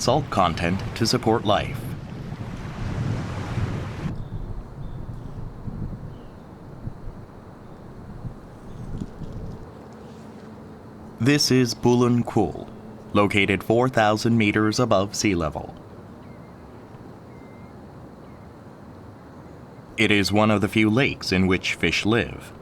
salt content to support life. This is Bulun Kool, located 4,000 meters above sea level. It is one of the few lakes in which fish live.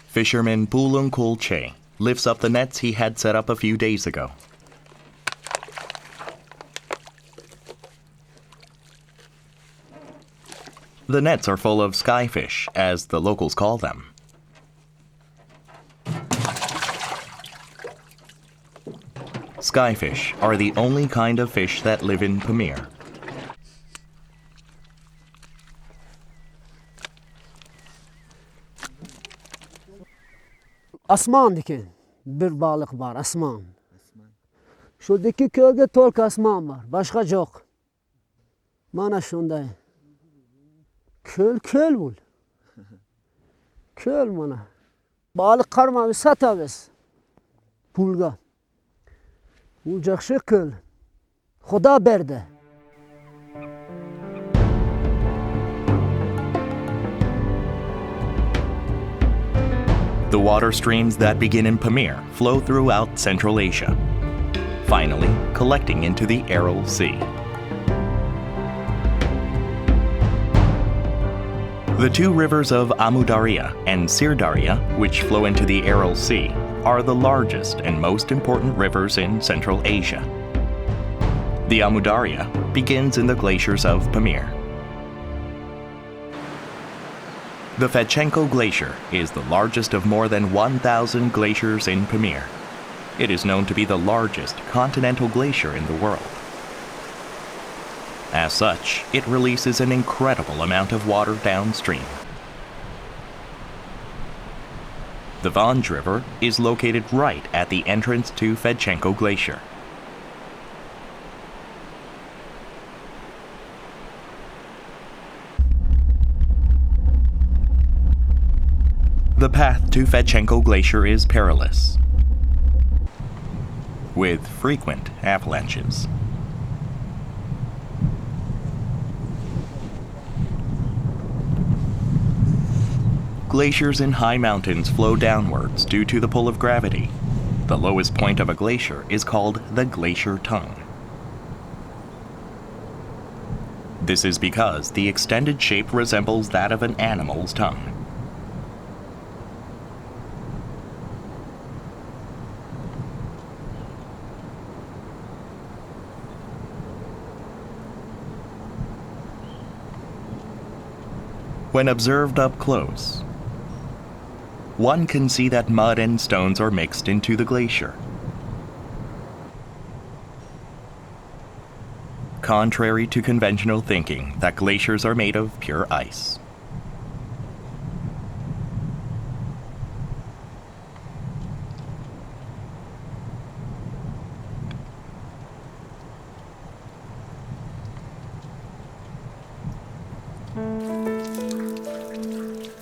Fisherman Bulun Kool Che lifts up the nets he had set up a few days ago. The nets are full of skyfish, as the locals call them. Skyfish are the only kind of fish that live in Pamir. Asman dikin, bir balık var, asman. Şuradaki köyde tolk asman var, başka yok. Bana şundayım. Köl bul. Köl bana. Balık karma satabız. Pulga. Bulacak şey köl. Xuda berde. The water streams that begin in Pamir flow throughout Central Asia, finally collecting into the Aral Sea. The two rivers of Amu Darya and Sir Darya, which flow into the Aral Sea, are the largest and most important rivers in Central Asia. The Amu Darya begins in the glaciers of Pamir. The Fedchenko Glacier is the largest of more than 1,000 glaciers in Pamir. It is known to be the largest continental glacier in the world. As such, it releases an incredible amount of water downstream. The Vanj River is located right at the entrance to Fedchenko Glacier. The path to Fedchenko Glacier is perilous, with frequent avalanches. Glaciers in high mountains flow downwards due to the pull of gravity. The lowest point of a glacier is called the glacier tongue. This is because the extended shape resembles that of an animal's tongue. When observed up close, one can see that mud and stones are mixed into the glacier. Contrary to conventional thinking that glaciers are made of pure ice.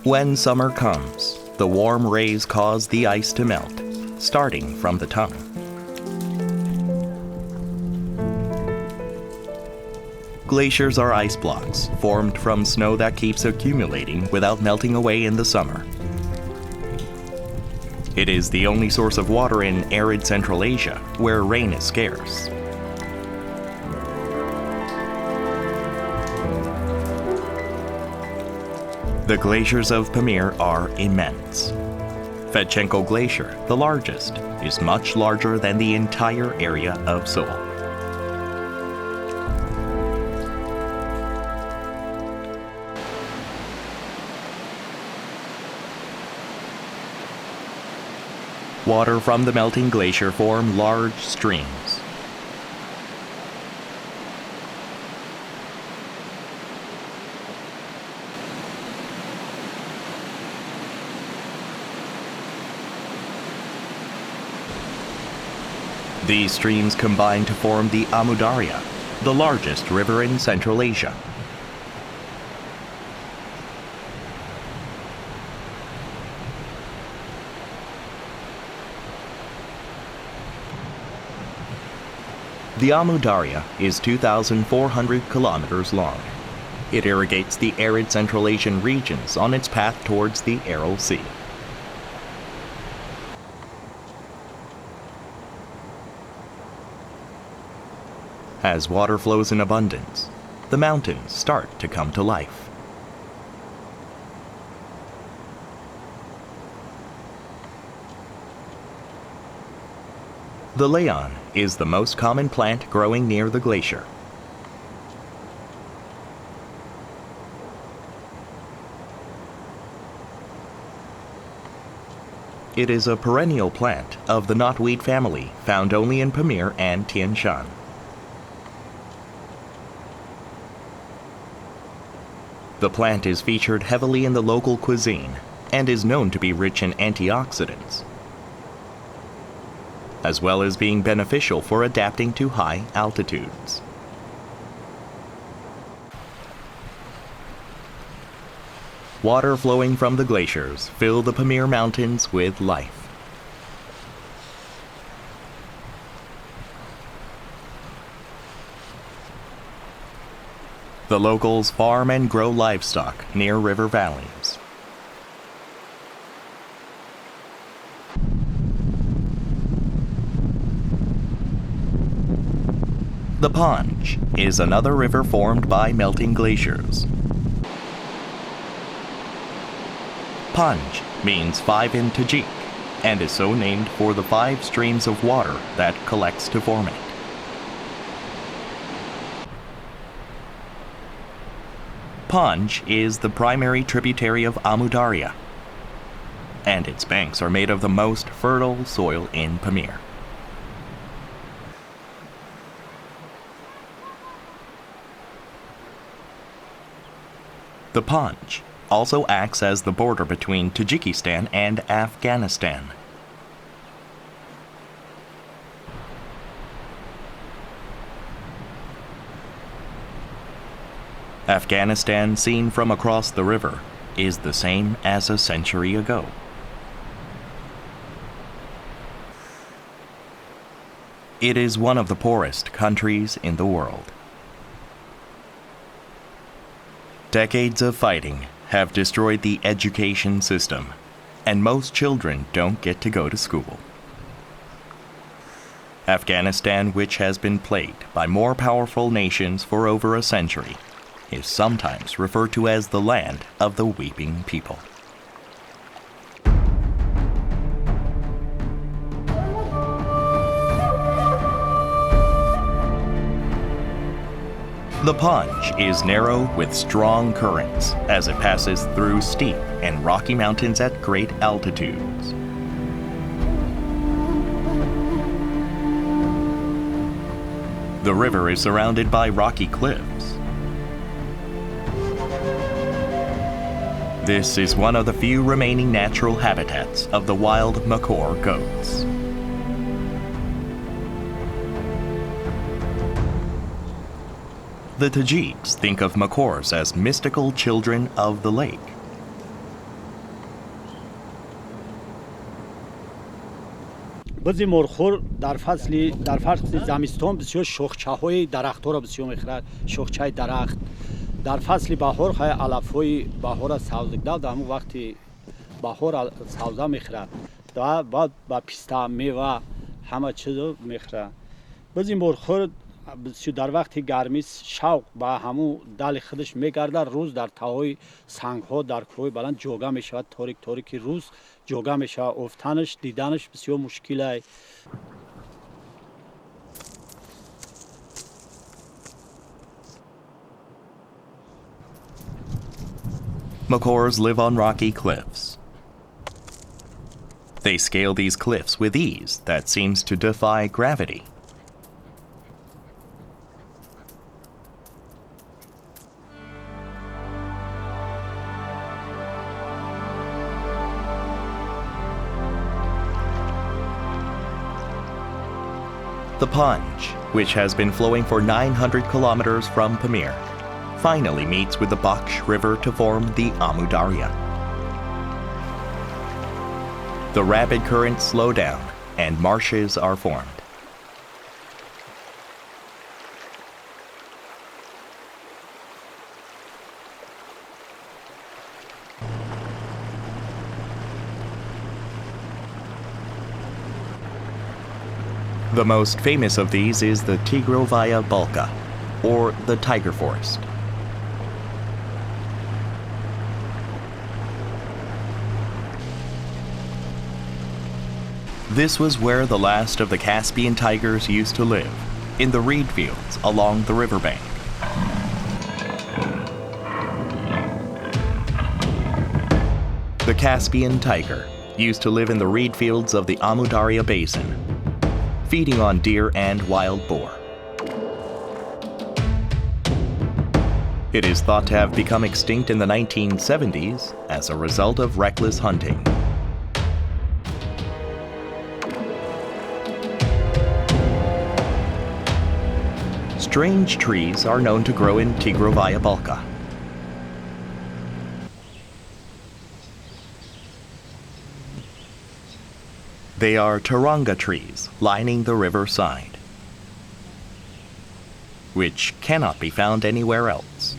When summer comes, the warm rays cause the ice to melt, starting from the tongue. Glaciers are ice blocks formed from snow that keeps accumulating without melting away in the summer. It is the only source of water in arid Central Asia, where rain is scarce. The glaciers of Pamir are immense. Fedchenko Glacier, the largest, is much larger than the entire area of Seoul. Water from the melting glacier form large streams. These streams combine to form the Amu Darya, the largest river in Central Asia. The Amu Darya is 2,400 kilometers long. It irrigates the arid Central Asian regions on its path towards the Aral Sea. As water flows in abundance, the mountains start to come to life. The layan is the most common plant growing near the glacier. It is a perennial plant of the knotweed family found only in Pamir and Tian Shan. The plant is featured heavily in the local cuisine and is known to be rich in antioxidants, as well as being beneficial for adapting to high altitudes. Water flowing from the glaciers fill the Pamir Mountains with life. The locals farm and grow livestock near river valleys. The Panj is another river formed by melting glaciers. Panj means 5 in Tajik and is so named for the 5 streams of water that collects to form it. Panj is the primary tributary of Amu Darya, and its banks are made of the most fertile soil in Pamir. The Panj also acts as the border between Tajikistan and Afghanistan. Afghanistan, seen from across the river, is the same as a century ago. It is one of the poorest countries in the world. Decades of fighting have destroyed the education system, and most children don't get to go to school. Afghanistan, which has been plagued by more powerful nations for over a century, is sometimes referred to as the land of the weeping people. The Panj is narrow with strong currents as it passes through steep and rocky mountains at great altitudes. The river is surrounded by rocky cliffs. This is one of the few remaining natural habitats of the wild Makor goats. The Tajiks think of Makors as mystical children of the lake. بزی مرخور در فصل زمستان بسیار شاخچه‌های درخت‌ها را بسیار می‌خورد. شاخچه درخت در فصل بهار خواهی علف‌های بهار سبزگدار در همون وقتی بهار سبزه می‌خورد و بعد با پیسته میوه همه چیز می‌خورد. بزی مرخور بسیار در وقت گرمی شوق به همون دل خودش میگرده. روز در تاهای سنگ‌ها در کوه بلند جوگه میشود. تاریک روز جوگه میشود. افتنش دیدنش بسیار مشکله. Makors live on rocky cliffs. They scale these cliffs with ease that seems to defy gravity. The Panj, which has been flowing for 900 kilometers from Pamir, finally meets with the Baksh River to form the Amu Darya. The rapid currents slow down and marshes are formed. The most famous of these is the Tigrovaya Balka, or the tiger forest. This was where the last of the Caspian tigers used to live, in the reed fields along the riverbank. The Caspian tiger used to live in the reed fields of the Amudarya Basin, feeding on deer and wild boar. It is thought to have become extinct in the 1970s as a result of reckless hunting. Strange trees are known to grow in Tigrovaya Balka. They are turanga trees lining the river side, which cannot be found anywhere else.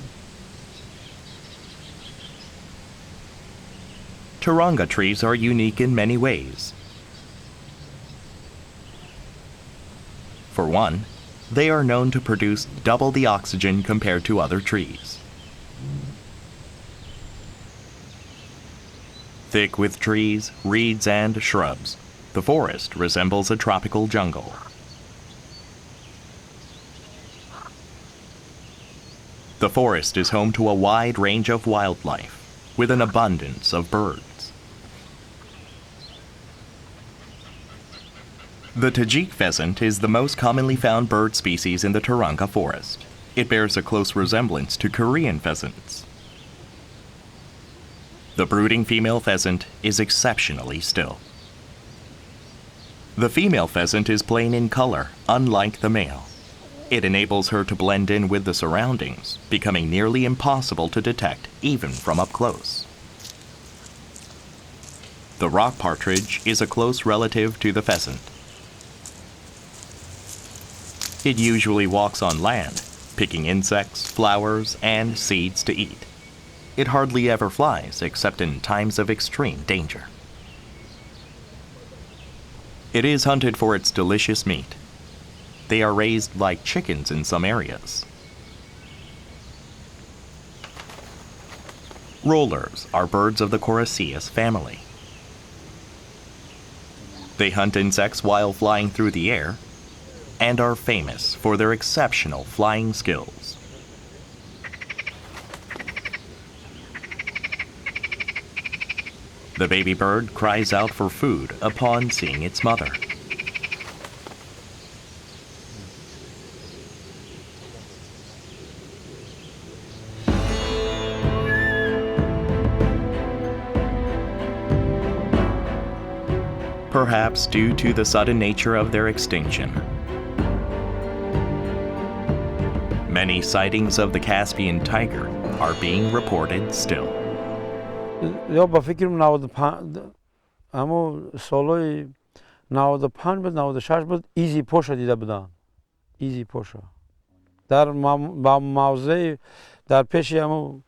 Turanga trees are unique in many ways. For one, they are known to produce double the oxygen compared to other trees. Thick with trees, reeds, and shrubs, the forest resembles a tropical jungle. The forest is home to a wide range of wildlife, with an abundance of birds. The Tajik pheasant is the most commonly found bird species in the Turanga forest. It bears a close resemblance to Korean pheasants. The brooding female pheasant is exceptionally still. The female pheasant is plain in color, unlike the male. It enables her to blend in with the surroundings, becoming nearly impossible to detect even from up close. The rock partridge is a close relative to the pheasant. It usually walks on land, picking insects, flowers, and seeds to eat. It hardly ever flies except in times of extreme danger. It is hunted for its delicious meat. They are raised like chickens in some areas. Rollers are birds of the Coraceus family. They hunt insects while flying through the air and are famous for their exceptional flying skills. The baby bird cries out for food upon seeing its mother. Perhaps due to the sudden nature of their extinction, many sightings of the Caspian tiger are being reported still. یا با فکر 95 اما سالای 95 بود 96 بود ایزی پوشا دیده بودن ایزی پوشا در با موضع در پیش همو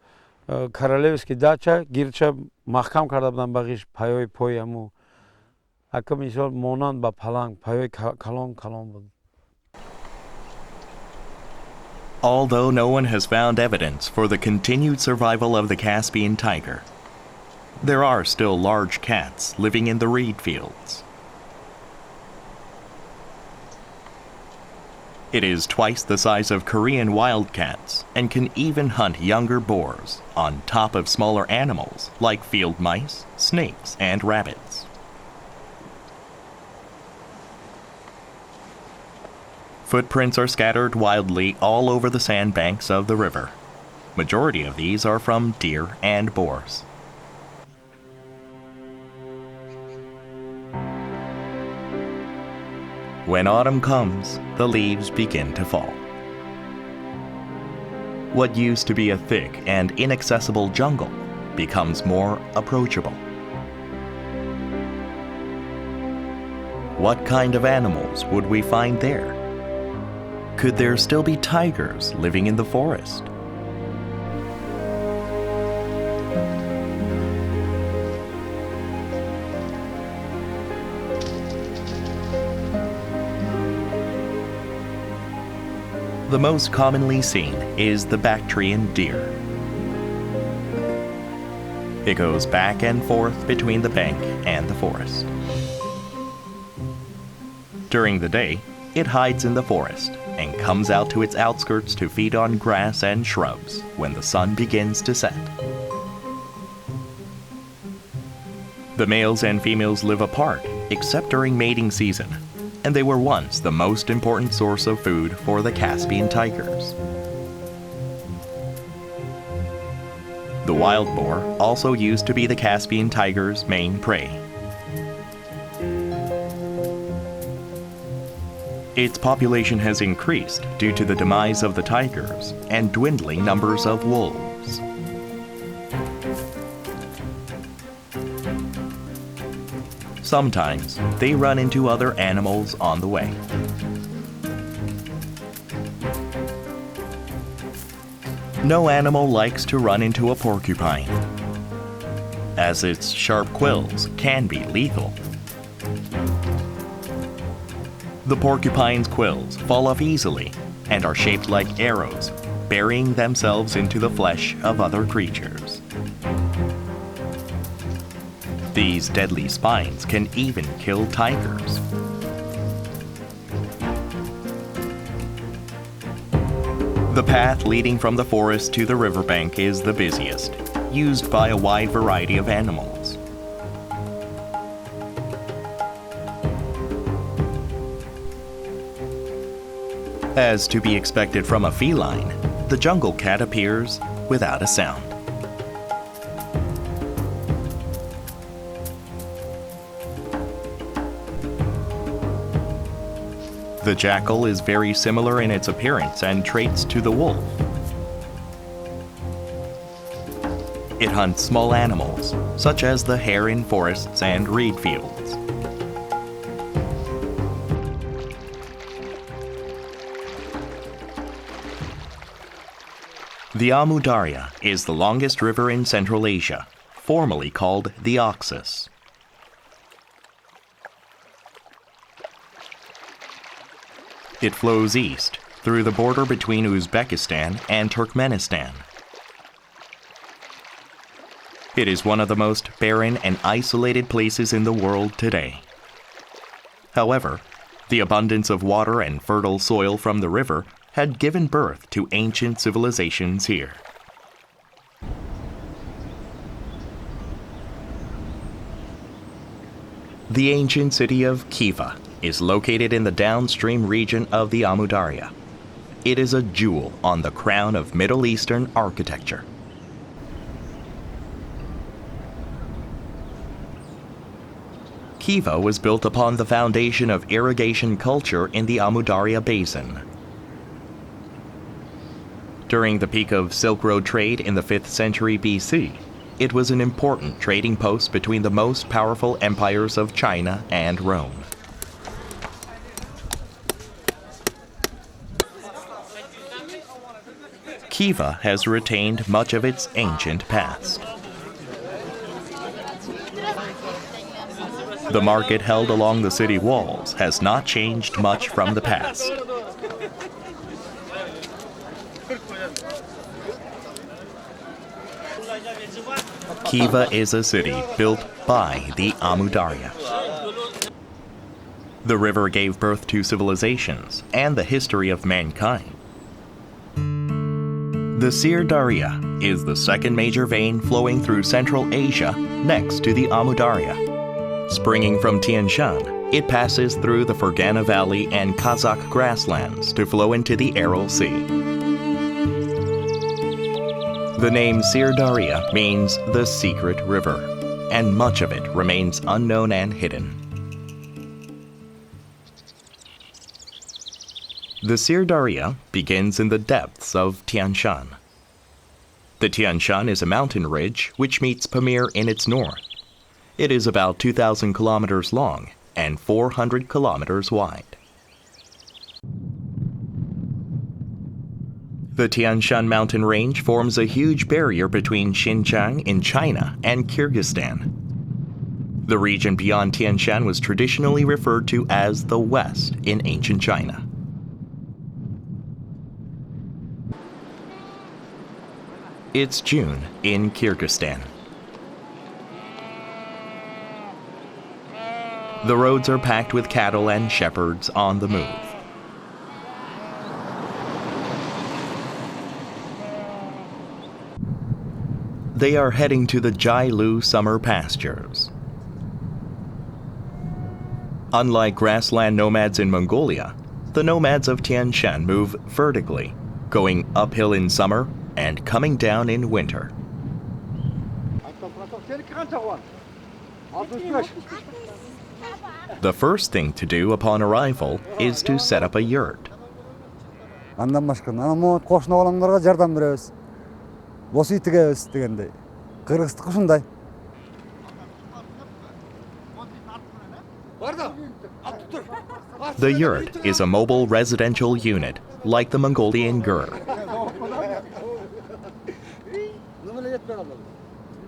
کارالوسکی داچا گیرچه محکم کرده بودن بقیش پایای پای همو حکم مثال مانند با پلنگ پایای کلان بود. Although no one has found evidence for the continued survival of the Caspian tiger, there are still large cats living in the reed fields. It is twice the size of Korean wildcats and can even hunt younger boars on top of smaller animals like field mice, snakes, and rabbits. Footprints are scattered wildly all over the sandbanks of the river. Majority of these are from deer and boars. When autumn comes, the leaves begin to fall. What used to be a thick and inaccessible jungle becomes more approachable. What kind of animals would we find there? Could there still be tigers living in the forest? The most commonly seen is the Bactrian deer. It goes back and forth between the bank and the forest. During the day, it hides in the forest and comes out to its outskirts to feed on grass and shrubs when the sun begins to set. The males and females live apart except during mating season, and they were once the most important source of food for the Caspian tigers. The wild boar also used to be the Caspian tiger's main prey. Its population has increased due to the demise of the tigers and dwindling numbers of wolves. Sometimes they run into other animals on the way. No animal likes to run into a porcupine, as its sharp quills can be lethal. The porcupine's quills fall off easily and are shaped like arrows, burying themselves into the flesh of other creatures. These deadly spines can even kill tigers. The path leading from the forest to the riverbank is the busiest, used by a wide variety of animals. As to be expected from a feline, the jungle cat appears without a sound. The jackal is very similar in its appearance and traits to the wolf. It hunts small animals, such as the hare in forests and reed fields. The Amu Darya is the longest river in Central Asia, formerly called the Oxus. It flows east through the border between Uzbekistan and Turkmenistan. It is one of the most barren and isolated places in the world today. However, the abundance of water and fertile soil from the river had given birth to ancient civilizations here. The ancient city of Khiva is located in the downstream region of the Amu Darya. It is a jewel on the crown of Middle Eastern architecture. Khiva was built upon the foundation of irrigation culture in the Amu Darya basin. During the peak of Silk Road trade in the 5th century BC, it was an important trading post between the most powerful empires of China and Rome. Khiva has retained much of its ancient past. The market held along the city walls has not changed much from the past. Khiva is a city built by the Amu Darya. The river gave birth to civilizations and the history of mankind. The CH Darya is the second major vein flowing through Central Asia next to the Amu Darya. Springing from Tian Shan, it passes through the Fergana Valley and Kazakh grasslands to flow into the Aral Sea. The name CH Darya means the secret river, and much of it remains unknown and hidden. The CH Darya begins in the depths of Tian Shan. The Tian Shan is a mountain ridge which meets Pamir in its north. It is about 2,000 kilometers long and 400 kilometers wide. The Tian Shan mountain range forms a huge barrier between Xinjiang in China and Kyrgyzstan. The region beyond Tian Shan was traditionally referred to as the West in ancient China. It's June in Kyrgyzstan. The roads are packed with cattle and shepherds on the move. They are heading to the Jailu summer pastures. Unlike grassland nomads in Mongolia, the nomads of Tian Shan move vertically, going uphill in summer and coming down in winter. The first thing to do upon arrival is to set up a yurt. Андан башка ана кошуна балаңдарга жардам беребиз. Осы үй тигебиз дегендей. Кыргыздыкы ушундай. The yurt is a mobile residential unit, like the Mongolian gur.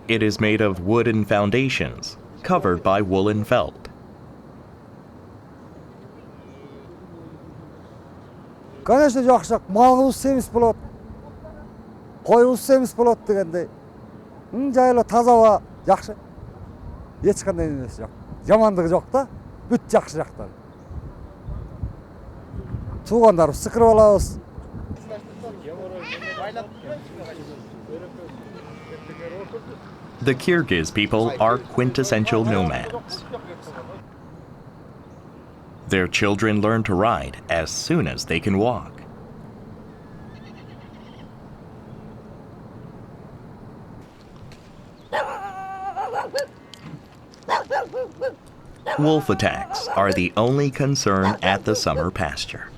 It is made of wooden foundations, covered by woolen felt. Конечно, жакшы. Малыбыз семиз болот. Коюбуз семиз болот дегендей. Жайлы таза аба, жакшы. Эч кандай нерсе жок. Жамандыгы жок да. Бүт жакшы жактары. Туугандарыбыз сыкырып алабыз. The Kyrgyz people are quintessential nomads. Their children learn to ride as soon as they can walk. Wolf attacks are the only concern at the summer pasture.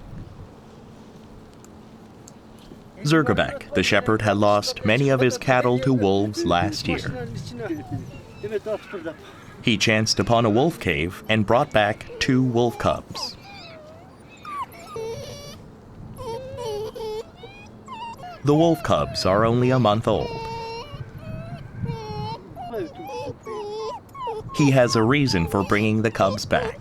Zergabek, the shepherd, had lost many of his cattle to wolves last year. He chanced upon a wolf cave and brought back 2 wolf cubs. The wolf cubs are only a month old. He has a reason for bringing the cubs back.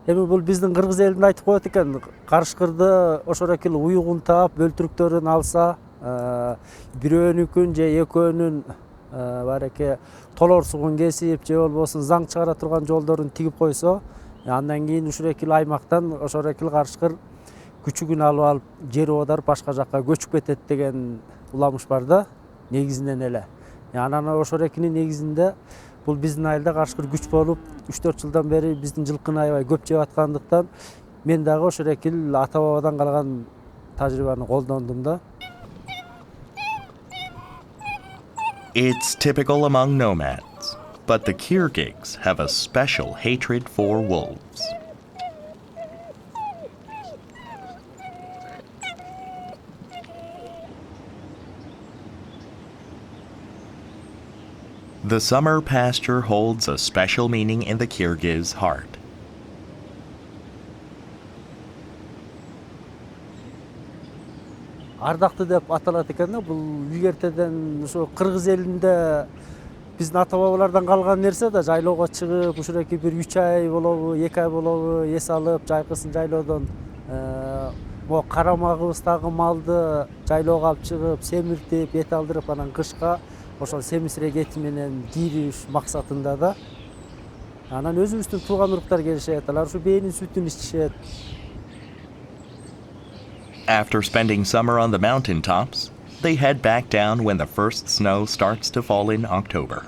Эми бул биздин кыргыз элинде айтып коет экен, карышкырды ошол экил уюгун таап, бөлтүрүктөрүн алса, бирөөнүкүн же экөөнүн бареке толорсугун кесип, же болбосун заң чыгара турган жолдорун тигип койсо, андан кийин ушул экил аймактан ошол экил карышкыр күчүгүн алып жери оодарып башка жакка көчүп кетет деген уламыш бар да, негизинен эле. Анан ошол экинин негизинде бул биздин айылда карышкыр күч болуп, 3-4 жылдан бери биздин жылкыны аябай көп жеп аткандыктан мен дагы ошол экил ата бабадан калган тажрыйбаны колдондум да. It's typical among nomads, but the Kyrgyz have a special hatred for wolves. The summer pasture holds a special meaning in the Kyrgyz heart. Ардакты деп аталат экен да, бул илгертеден ошо кыргыз элинде биздин ата бабалардан калган нерсе да, жайлоого чыгып, ушуреки бир 3 ай болобу, 2 ай болобу эс алып, жайкысын жайлоодон могу карамагыбыздагы малды жайлоого алып чыгып, семиртип, эт алдырып, анан кышка ошол семизирек эти менен кийриш максатында да. Анан өзүбүздүн тууган уруктар келишет, алар ушу бээнин сүтүн ичишет. After spending summer on the mountain tops, they head back down when the first snow starts to fall in October.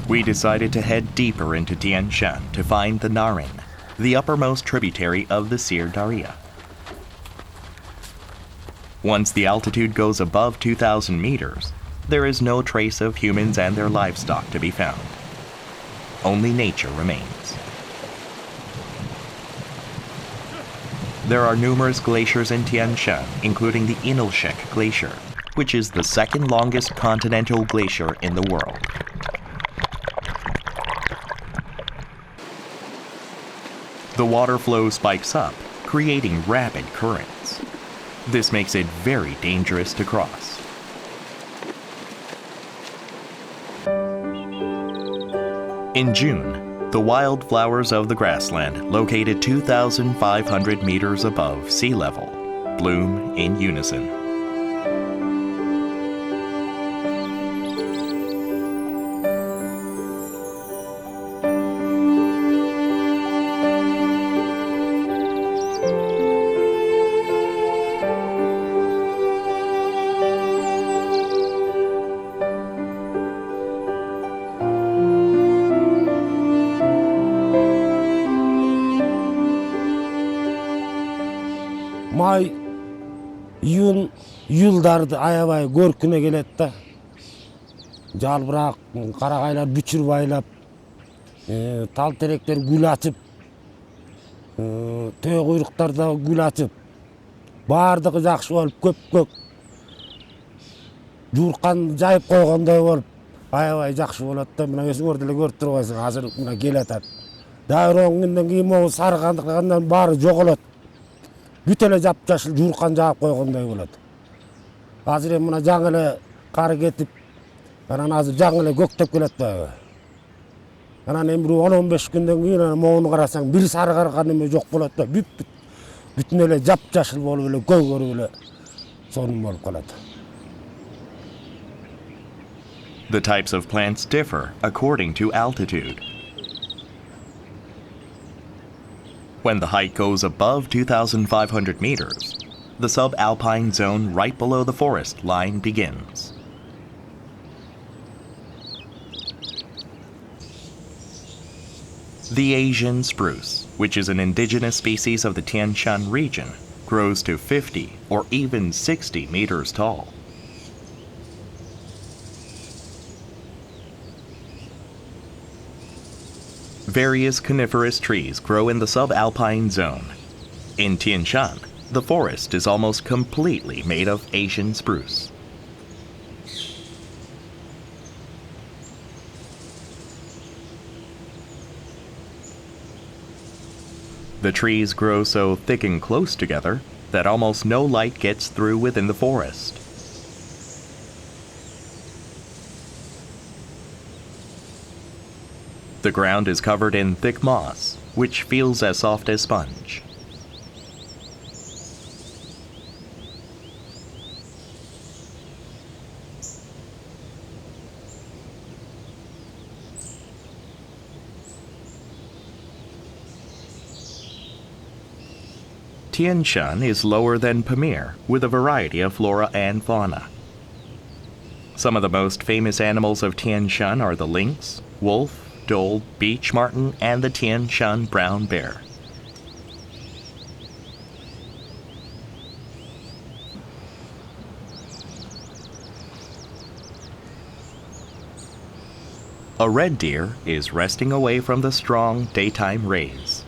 We decided to head deeper into Tian Shan to find the Narin, the uppermost tributary of the Sir Daria. Once the altitude goes above 2,000 meters, there is no trace of humans and their livestock to be found. Only nature remains. There are numerous glaciers in Tian Shan, including the Inilshek Glacier, which is the second longest continental glacier in the world. The water flow spikes up, creating rapid currents. This makes it very dangerous to cross. In June, The wildflowers of the grassland, located 2,500 meters above sea level, bloom in unison. May, iyun, yıldardı ayabay görküne geledi da. Жалбырақ, қарағайлар бүчір байлап, тал теректер гүл açıp, төе құйрықтарда гүл açıp, бардығы жақсы болып көк-көк. Жуырқан жайып қойғандай болып, аябай жақсы болады да, мына өсіңерді көріп тұрғайсың, азыр мына келатады. Дайроңынан кейін ол сарғандықтарынан бары жоғалады. Бүтеле жап-жашыл жуырқан жағып қойғандай болады. Азыр мына жаңылы қары кетіп, анан азыр жаңылы көктеп келет да. Анан эми 10-15 күндөн кийин моуну карасаң бир сары карган эме жок болот да. Бүтүн эле жап-жашыл болуп эле көгөрүп эле сонун болуп калат. The types of plants differ according to altitude. When the height goes above 2,500 meters, the subalpine zone right below the forest line begins. The Asian spruce, which is an indigenous species of the Tian Shan region, grows to 50 or even 60 meters tall. Various coniferous trees grow in the subalpine zone. In Tian Shan, the forest is almost completely made of Asian spruce. The trees grow so thick and close together that almost no light gets through within the forest. The ground is covered in thick moss, which feels as soft as sponge. Tian Shan is lower than Pamir, with a variety of flora and fauna. Some of the most famous animals of Tian Shan are the lynx, wolf, dhole, beech marten, and the Tian Shan brown bear. A red deer is resting away from the strong daytime rays.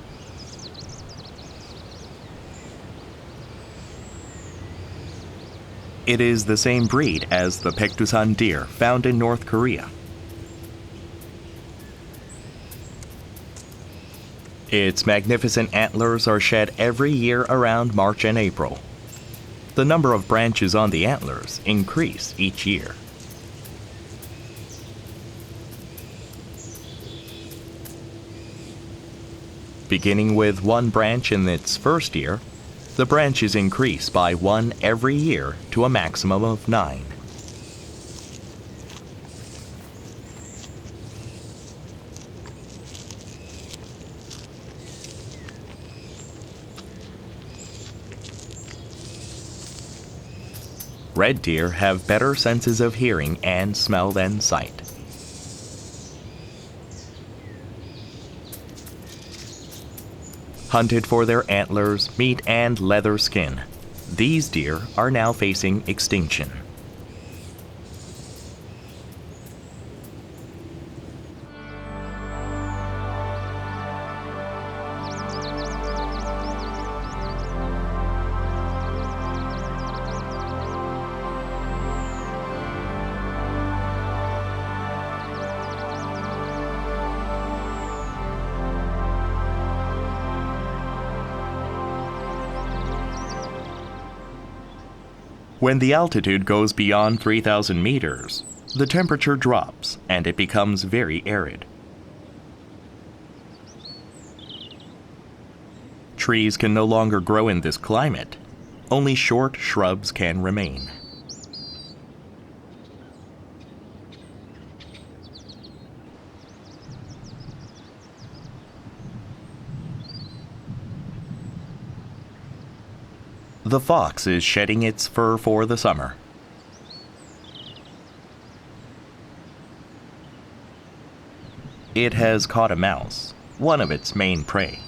It is the same breed as the Paektusan deer found in North Korea. Its magnificent antlers are shed every year around March and April. The number of branches on the antlers increase each year. Beginning with one branch in its first year, the branches increase by one every year to a maximum of 9. Red deer have better senses of hearing and smell than sight. Hunted for their antlers, meat, and leather skin, these deer are now facing extinction. When the altitude goes beyond 3,000 meters, the temperature drops and it becomes very arid. Trees can no longer grow in this climate. Only short shrubs can remain. The fox is shedding its fur for the summer. It has caught a mouse, one of its main prey.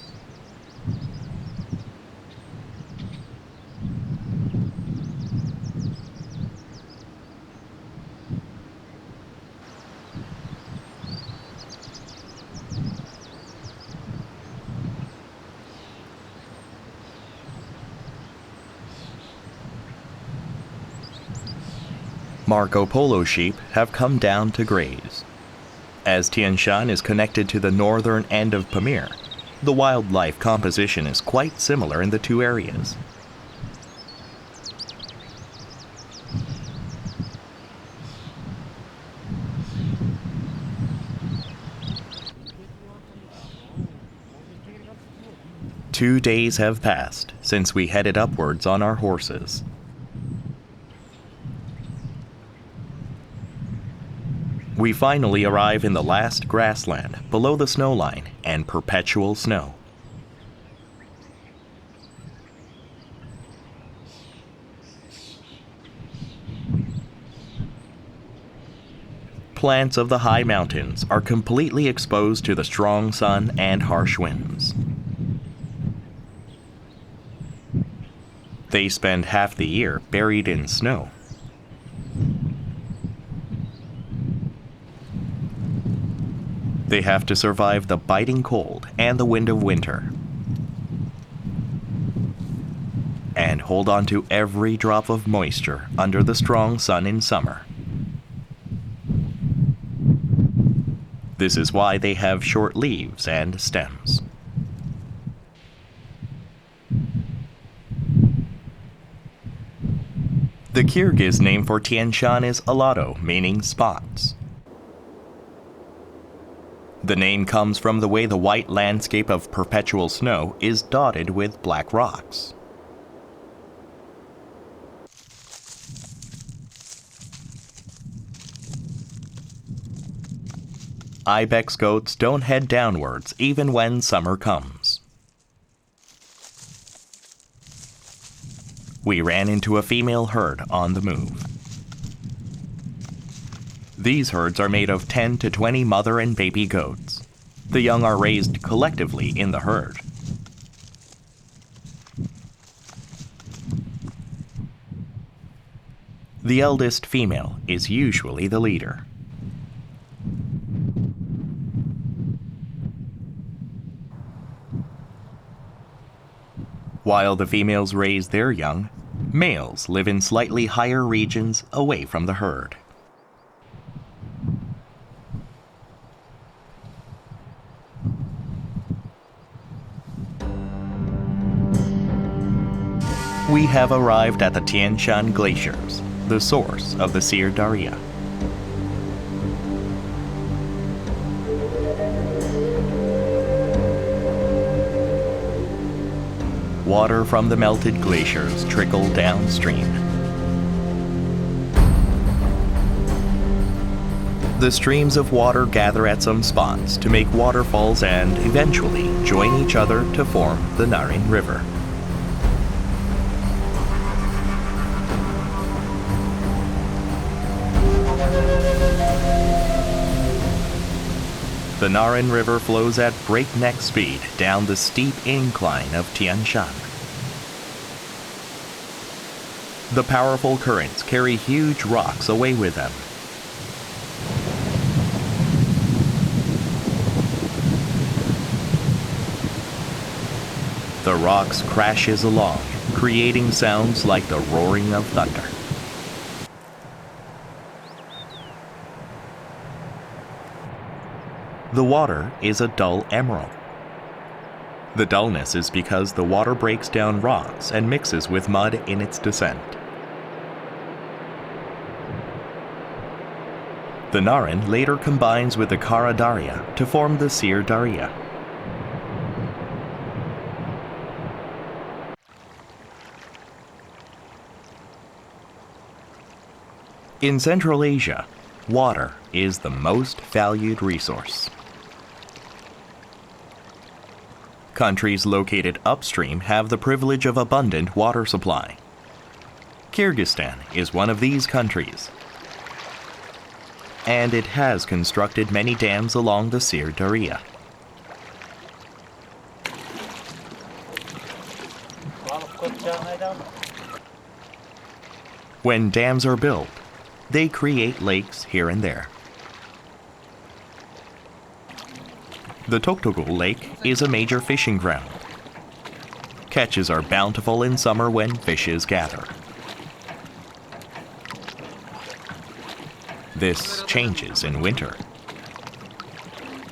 Marco Polo sheep have come down to graze. As Tian Shan is connected to the northern end of Pamir, the wildlife composition is quite similar in the two areas. Two days have passed since we headed upwards on our horses. We finally arrive in the last grassland below the snow line and perpetual snow. Plants of the high mountains are completely exposed to the strong sun and harsh winds. They spend half the year buried in snow. They have to survive the biting cold and the wind of winter, and hold on to every drop of moisture under the strong sun in summer. This is why they have short leaves and stems. The Kyrgyz name for Tian Shan is Alato, meaning spots. The name comes from the way the white landscape of perpetual snow is dotted with black rocks. Ibex goats don't head downwards even when summer comes. We ran into a female herd on the move. These herds are made of 10 to 20 mother and baby goats. The young are raised collectively in the herd. The eldest female is usually the leader. While the females raise their young, males live in slightly higher regions away from the herd. We have arrived at the Tian Shan glaciers, the source of the Sir Daria. Water from the melted glaciers trickle downstream. The streams of water gather at some spots to make waterfalls and eventually join each other to form the Narin River. The Narin River flows at breakneck speed down the steep incline of Tian Shan. The powerful currents carry huge rocks away with them. The rocks crashes along, creating sounds like the roaring of thunder. The water is a dull emerald. The dullness is because the water breaks down rocks and mixes with mud in its descent. The Narin later combines with the Kara Daria to form the Sir Daria. In Central Asia, water is the most valued resource. Countries located upstream have the privilege of abundant water supply. Kyrgyzstan is one of these countries, and it has constructed many dams along the Sir Daria. When dams are built, they create lakes here and there. The Toktogul Lake is a major fishing ground. Catches are bountiful in summer when fishes gather. This changes in winter.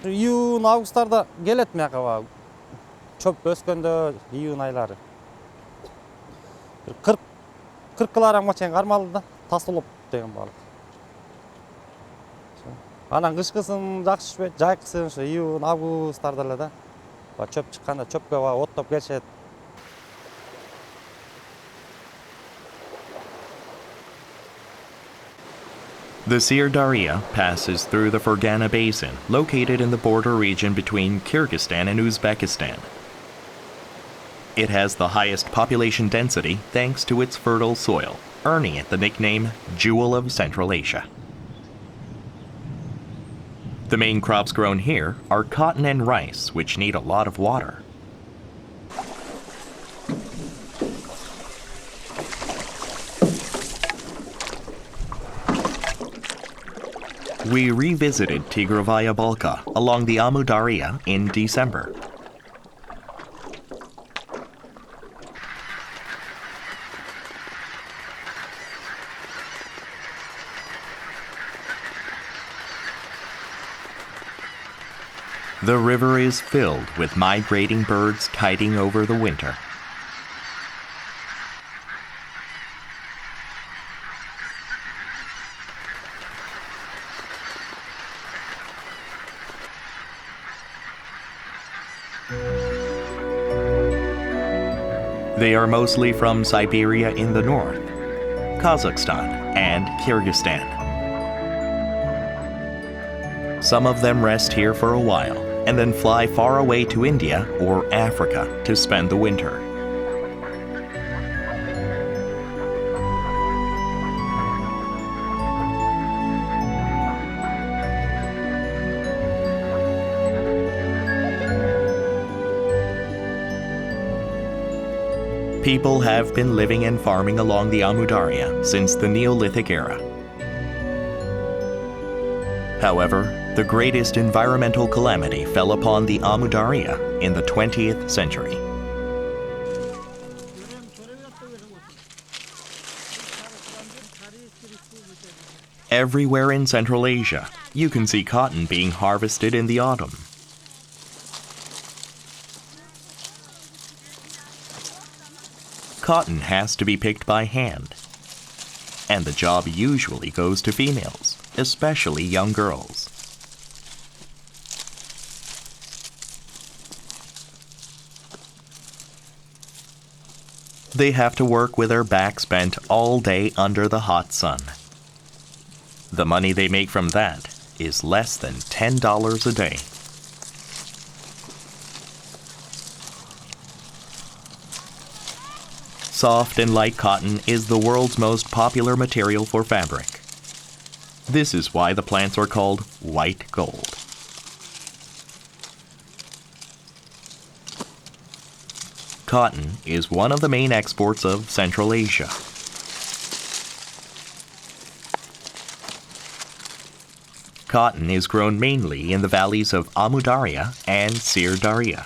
Iyun, августарда келет мияка чөп өскөндө июнь айлары. 40 килограммга чейин кармалды да, тасылып деген балык. Анан кышкысын жакшы түшпөйт, жайкысын ошо июнь, августтарда эле да. Чөп чыкканда чөпкө оттоп келишет. The Sir Daria passes through the Fergana Basin, located in the border region between Kyrgyzstan and Uzbekistan. It has the highest population density thanks to its fertile soil, earning it the nickname Jewel of Central Asia. The main crops grown here are cotton and rice, which need a lot of water. We revisited Tigrovaya Balka along the Amu Daria in December. The river is filled with migrating birds tiding over the winter. They are mostly from Siberia in the north, Kazakhstan, and Kyrgyzstan. Some of them rest here for a while and then fly far away to India or Africa to spend the winter. People have been living and farming along the Amu Daria since the Neolithic era. However, the greatest environmental calamity fell upon the Amu Daria in the 20th century. Everywhere in Central Asia, you can see cotton being harvested in the autumn. Cotton has to be picked by hand, and the job usually goes to females, especially young girls. They have to work with their backs bent all day under the hot sun. The money they make from that is less than $10 a day. Soft and light cotton is the world's most popular material for fabric. This is why the plants are called white gold. Cotton is one of the main exports of Central Asia. Cotton is grown mainly in the valleys of Amu Daria and Sir Daria.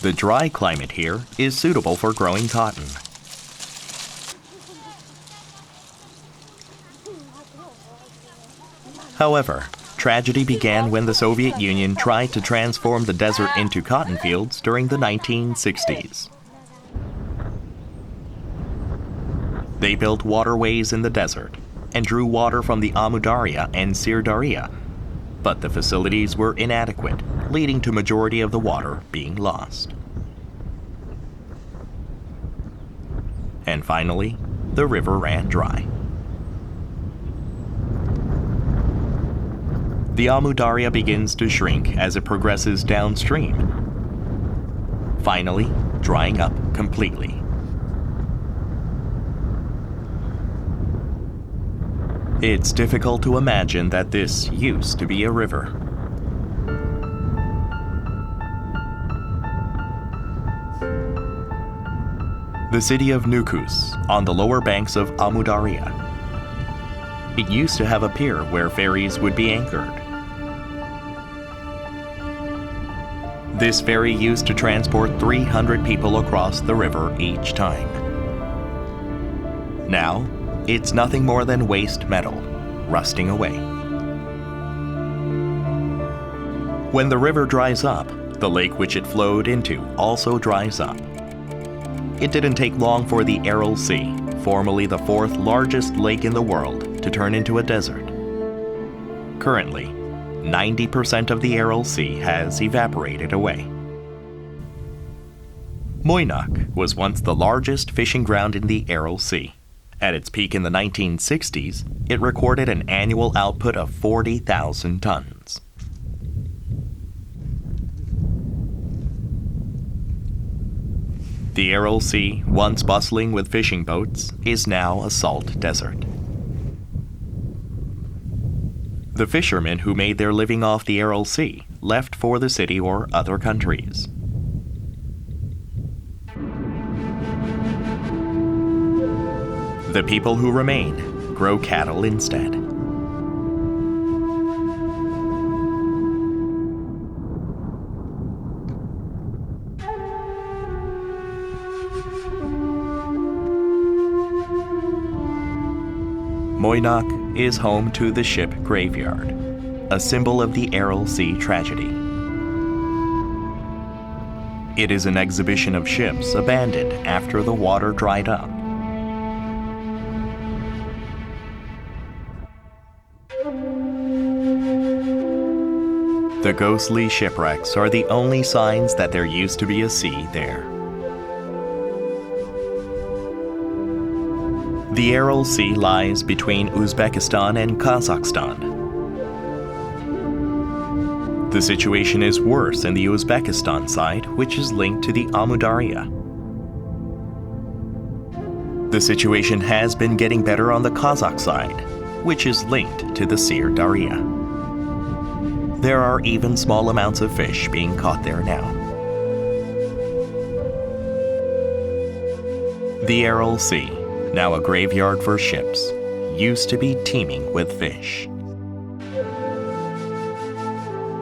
The dry climate here is suitable for growing cotton. However, tragedy began when the Soviet Union tried to transform the desert into cotton fields during the 1960s. They built waterways in the desert and drew water from the Amu Daria and Sir Daria, but the facilities were inadequate, leading to majority of the water being lost. and finally, the river ran dry. The Amu Darya begins to shrink as it progresses downstream, finally drying up completely. It's difficult to imagine that this used to be a river. The city of Nukus, on the lower banks of Amu Darya. It used to have a pier where ferries would be anchored. This ferry used to transport 300 people across the river each time. Now, it's nothing more than waste metal, rusting away. When the river dries up, the lake which it flowed into also dries up. It didn't take long for the Aral Sea, formerly the fourth largest lake in the world, to turn into a desert. Currently, 90% of the Aral Sea has evaporated away. Moynak was once the largest fishing ground in the Aral Sea. At its peak in the 1960s, it recorded an annual output of 40,000 tons. The Aral Sea, once bustling with fishing boats, is now a salt desert. The fishermen who made their living off the Aral Sea left for the city or other countries. The people who remain grow cattle instead. Moynak is home to the ship graveyard, a symbol of the Aral Sea tragedy. It is an exhibition of ships abandoned after the water dried up. The ghostly shipwrecks are the only signs that there used to be a sea there. The Aral Sea lies between Uzbekistan and Kazakhstan. The situation is worse in the Uzbekistan side, which is linked to the Amu Darya. The situation has been getting better on the Kazakh side, which is linked to the Sir Darya. There are even small amounts of fish being caught there now. The Aral Sea, now a graveyard for ships, used to be teeming with fish.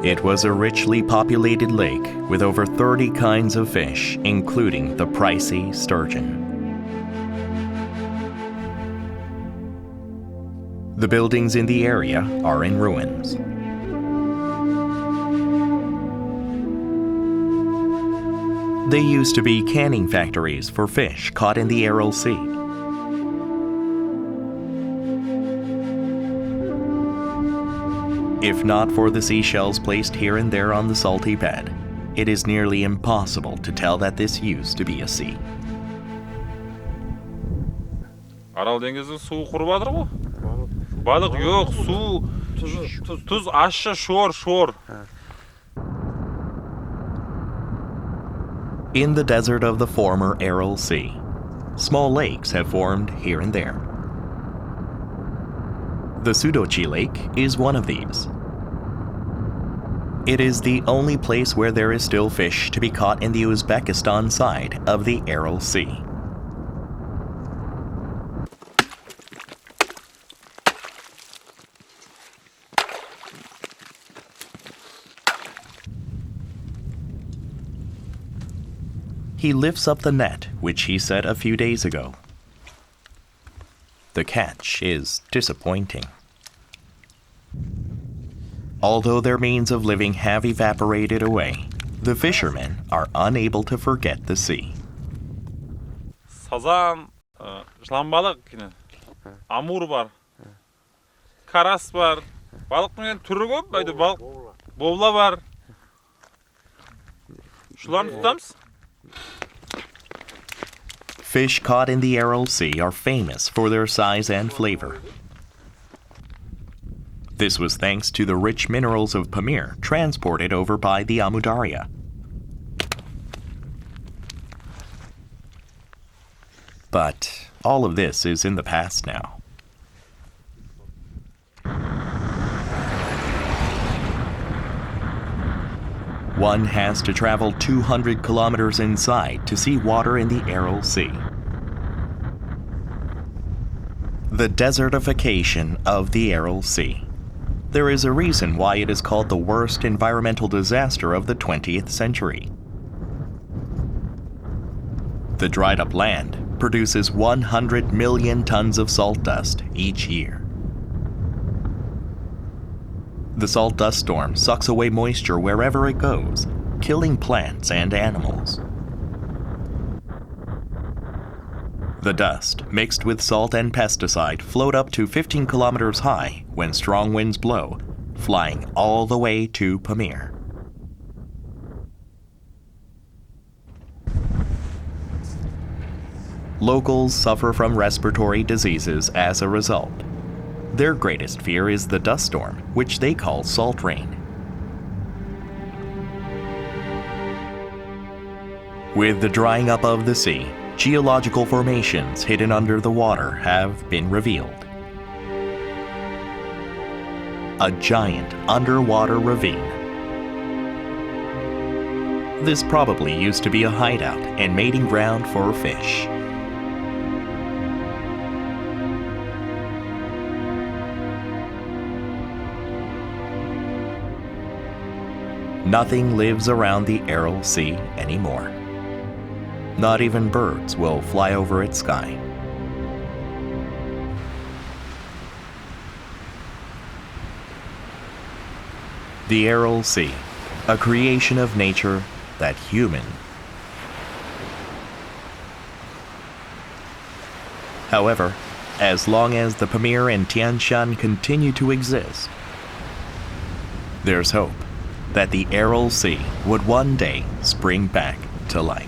It was a richly populated lake with over 30 kinds of fish, including the pricey sturgeon. The buildings in the area are in ruins. They used to be canning factories for fish caught in the Aral Sea. If not for the seashells placed here and there on the salty bed, it is nearly impossible to tell that this used to be a sea. Арал деңгізі суы құрып жатыр ғой. Балық жоқ, су, тұз ащы, шор. In the desert of the former Aral Sea, small lakes have formed here and there. The Sudochi Lake is one of these. It is the only place where there is still fish to be caught in the Uzbekistan side of the Aral Sea. He lifts up the net, which he set a few days ago. The catch is disappointing. Although their means of living have evaporated away, the fishermen are unable to forget the sea. Sazan, жыланбалық, амур бар, карас бар, балықтың түрі көп, балық, бовла бар. Шуларны тұтамыз? Fish caught in the Aral Sea are famous for their size and flavor. This was thanks to the rich minerals of Pamir transported over by the Amu Darya. But all of this is in the past now. One has to travel 200 kilometers inside to see water in the Aral Sea. The desertification of the Aral Sea. There is a reason why it is called the worst environmental disaster of the 20th century. The dried up land produces 100 million tons of salt dust each year. The salt dust storm sucks away moisture wherever it goes, killing plants and animals. The dust, mixed with salt and pesticide, float up to 15 kilometers high when strong winds blow, flying all the way to Pamir. Locals suffer from respiratory diseases as a result. Their greatest fear is the dust storm, which they call salt rain. With the drying up of the sea, geological formations hidden under the water have been revealed. A giant underwater ravine. This probably used to be a hideout and mating ground for fish. Nothing lives around the Aral Sea anymore. Not even birds will fly over its sky. The Aral Sea, a creation of nature that human. However, as long as the Pamir and Tian Shan continue to exist, there's hope that the Aral Sea would one day spring back to life.